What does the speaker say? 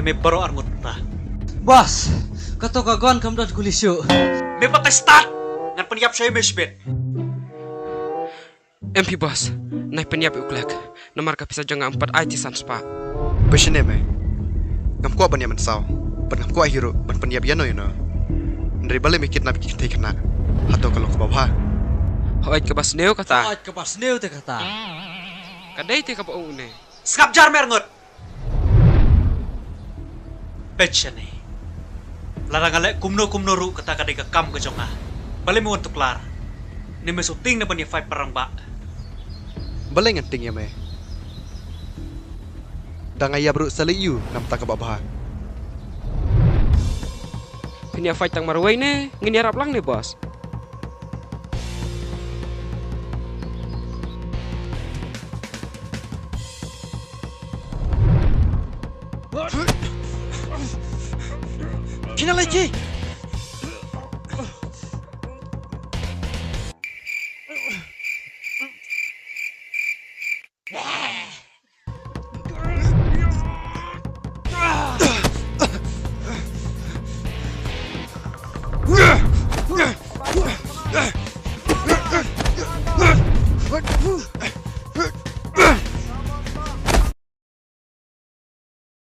May baro arngot ta. Bos, kato kagon kam dan kulisyo. May patestat ngan peniap saya mesbet. MP bos, naik peniap uklek. Nomor kapisa jangan 4 IT sans pa. Besine me. Ngam kuat banyak mensau. Ngam kuat hero ban peniap yano yano. Dari balik mikir nabi kita kena. Atau kalau ke bawah. Hoit ke bas neo kata. At kapas neo te kata. Kadai te ka paune. Skap jar mergot. Pechane. Larang ale kumno ru kata kadai ka kam ke jonga. Balik mo untuk lar. Ni mesuting na paniap fight perang ba. Balik ngenting ya me. Dang ayah bro saliyu nam tak ke bawah. Peniap fight tang marway ne, ngini harap lang ne bos. Kina lagi. What?